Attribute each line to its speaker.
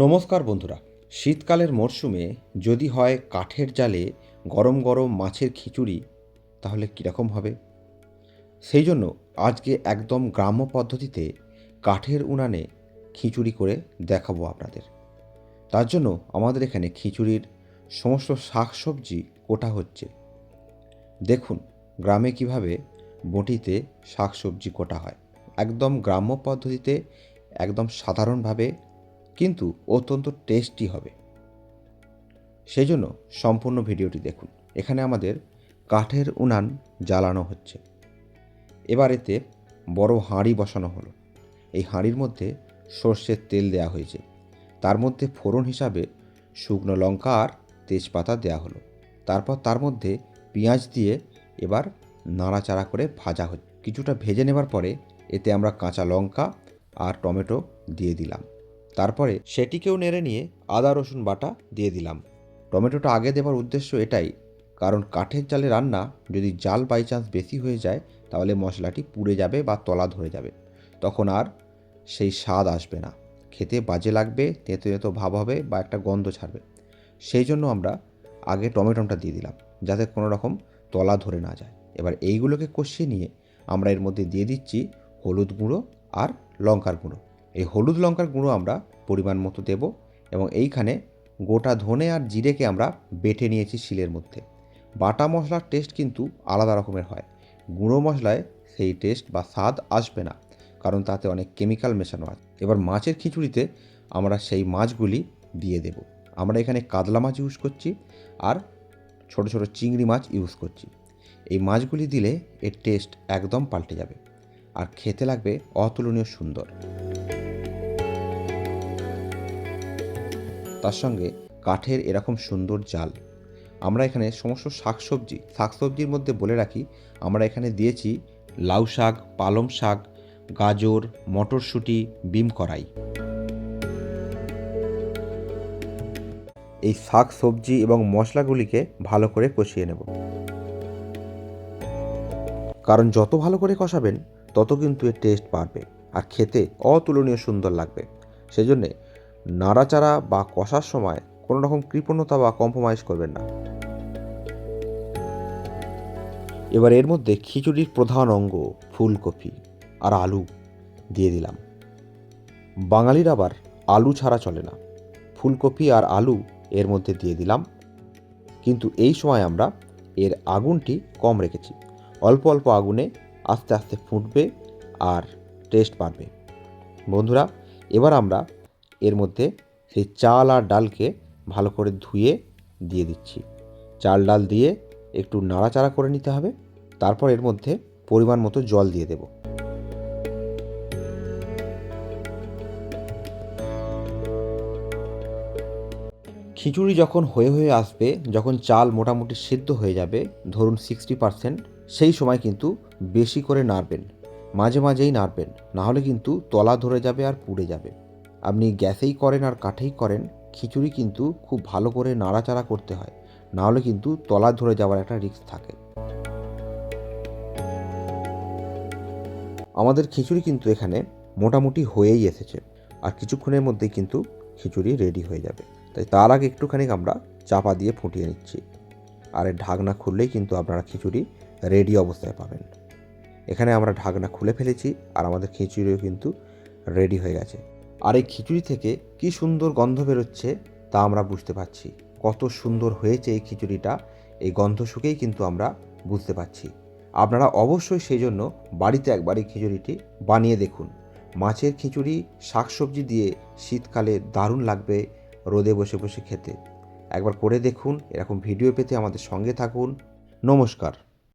Speaker 1: নমস্কার বন্ধুরা, শীতকালের মরশুমে যদি হয় কাঠের জালে গরম গরম মাছের খিচুড়ি, তাহলে কীরকম হবে? সেই জন্য আজকে একদম গ্রাম্য পদ্ধতিতে কাঠের উনানে খিচুড়ি করে দেখাবো আপনাদের। তার জন্য আমাদের এখানে খিচুড়ির সমস্ত শাকসবজি কোটা হচ্ছে। দেখুন গ্রামে কিভাবে বঁটিতে শাকসবজি কোটা হয়, একদম গ্রাম্য পদ্ধতিতে, একদম সাধারণভাবে, কিন্তু অত্যন্ত টেস্টি হবে। সেই জন্য সম্পূর্ণ ভিডিওটি দেখুন। এখানে আমাদের কাঠের উনান জ্বালানো হচ্ছে। এবার এতে বড় হাঁড়ি বসানো হলো। এই হাঁড়ির মধ্যে সর্ষের তেল দেওয়া হয়েছে। তার মধ্যে ফোড়ন হিসাবে শুকনো লঙ্কা আর তেজপাতা দেওয়া হলো। তারপর তার মধ্যে পেঁয়াজ দিয়ে এবার নাড়াচাড়া করে ভাজা হচ্ছে। কিছুটা ভেজে নেবার পরে এতে আমরা কাঁচা লঙ্কা আর টমেটো দিয়ে দিলাম। তারপরে সেটিকেও নেড়ে নিয়ে আদা রসুন বাটা দিয়ে দিলাম। টমেটোটা আগে দেওয়ার উদ্দেশ্য এটাই, কারণ কাঠের জালে রান্না যদি জাল বাই চান্স বেশি হয়ে যায় তাহলে মশলাটি পুড়ে যাবে বা তলা ধরে যাবে, তখন আর সেই স্বাদ আসবে না, খেতে বাজে লাগবে, তেঁতো তেঁতো ভাব হবে বা একটা গন্ধ ছাড়বে। সেই জন্য আমরা আগে টমেটোটা দিয়ে দিলাম যাতে কোনো রকম তলা ধরে না যায়। এবার এইগুলোকে কষিয়ে নিয়ে আমরা এর মধ্যে দিয়ে দিচ্ছি হলুদ গুঁড়ো আর লঙ্কার গুঁড়ো। এই হলুদ লঙ্কার গুঁড়ো আমরা পরিমাণ মতো দেব, এবং এইখানে গোটা ধনে আর জিরেকে আমরা বেটে নিয়েছি শিলের মধ্যে। বাটা মশলার টেস্ট কিন্তু আলাদা রকমের হয়, গুঁড়ো মশলায় সেই টেস্ট বা স্বাদ আসবে না, কারণ তাতে অনেক কেমিক্যাল মেশানো আছে। এবার মাছের খিচুড়িতে আমরা সেই মাছগুলি দিয়ে দেব। আমরা এখানে কাতলা মাছ ইউজ করছি আর ছোট ছোট চিংড়ি মাছ ইউজ করছি। এই মাছগুলি দিলে এর টেস্ট একদম পাল্টে যাবে আর খেতে লাগবে অতুলনীয় সুন্দর। তার সঙ্গে কাঠের এরকম সুন্দর জাল। আমরা এখানে সমস্ত শাকসবজির মধ্যে বলে রাখি, আমরা এখানে দিয়েছি লাউ শাক, পালং শাক, গাজর, মটরশুঁটি, বিম কড়াই। এই শাক সবজি এবং মশলাগুলিকে ভালো করে কষিয়ে নেব, কারণ যত ভালো করে কষাবেন তত কিন্তু এর টেস্ট বাড়বে আর খেতে অতুলনীয় সুন্দর লাগবে। সেজন্যে নাড়াচাড়া বা কষার সময় কোনো রকম কৃপণতা বা কম্প্রোমাইজ করবেন না। এবার এর মধ্যে খিচুড়ির প্রধান অঙ্গ ফুলকপি আর আলু দিয়ে দিলাম। বাঙালির আবার আলু ছাড়া চলে না। ফুলকপি আর আলু এর মধ্যে দিয়ে দিলাম, কিন্তু এই সময় আমরা এর আগুনটি কম রেখেছি। অল্প অল্প আগুনে আস্তে আস্তে ফুটবে আর টেস্ট বাড়বে। বন্ধুরা, এবার আমরা এর মধ্যে সেই চাল আর ডালকে ভালো করে ধুয়ে দিয়ে দিচ্ছি। চাল ডাল দিয়ে একটু নাড়াচাড়া করে নিতে হবে। তারপর এর মধ্যে পরিমাণ মতো জল দিয়ে দেব। খিচুড়ি যখন হয়ে আসবে, যখন চাল মোটামুটি সিদ্ধ হয়ে যাবে, ধরুন 60%, সেই সময় কিন্তু বেশি করে নাড়বেন, মাঝে মাঝেই নাড়বেন, নাহলে কিন্তু তলা ধরে যাবে আর পুড়ে যাবে। আপনি গ্যাসেই করেন আর কাঠেই করেন, খিচুড়ি কিন্তু খুব ভালো করে নাড়াচাড়া করতে হয়, নাহলে কিন্তু তলা ধরে যাওয়ার একটা রিস্ক থাকে। আমাদের খিচুড়ি কিন্তু এখানে মোটামুটি হয়েই এসেছে, আর কিছুক্ষণের মধ্যেই কিন্তু খিচুড়ি রেডি হয়ে যাবে। তাই তার আগে একটুখানি আমরা চাপা দিয়ে ফুটিয়ে নিচ্ছি, আর এর ঢাকনা খুললেই কিন্তু আপনারা খিচুড়ি রেডি অবস্থায় পাবেন। এখানে আমরা ঢাকনা খুলে ফেলেছি আর আমাদের খিচুড়িও কিন্তু রেডি হয়ে গেছে। আর এই খিচুড়ি থেকে কি সুন্দর গন্ধ বেরোচ্ছে তা আমরা বুঝতে পারছি। কত সুন্দর হয়েছে এই খিচুড়িটা, এই গন্ধ শুকেই কিন্তু আমরা বুঝতে পারছি। আপনারা অবশ্যই সেই জন্য বাড়িতে একবার এই খিচুড়িটি বানিয়ে দেখুন। মাছের খিচুড়ি শাকসবজি দিয়ে শীতকালে দারুণ লাগবে রোদে বসে বসে খেতে। একবার করে দেখুন। এরকম ভিডিও পেতে আমাদের সঙ্গে থাকুন। নমস্কার।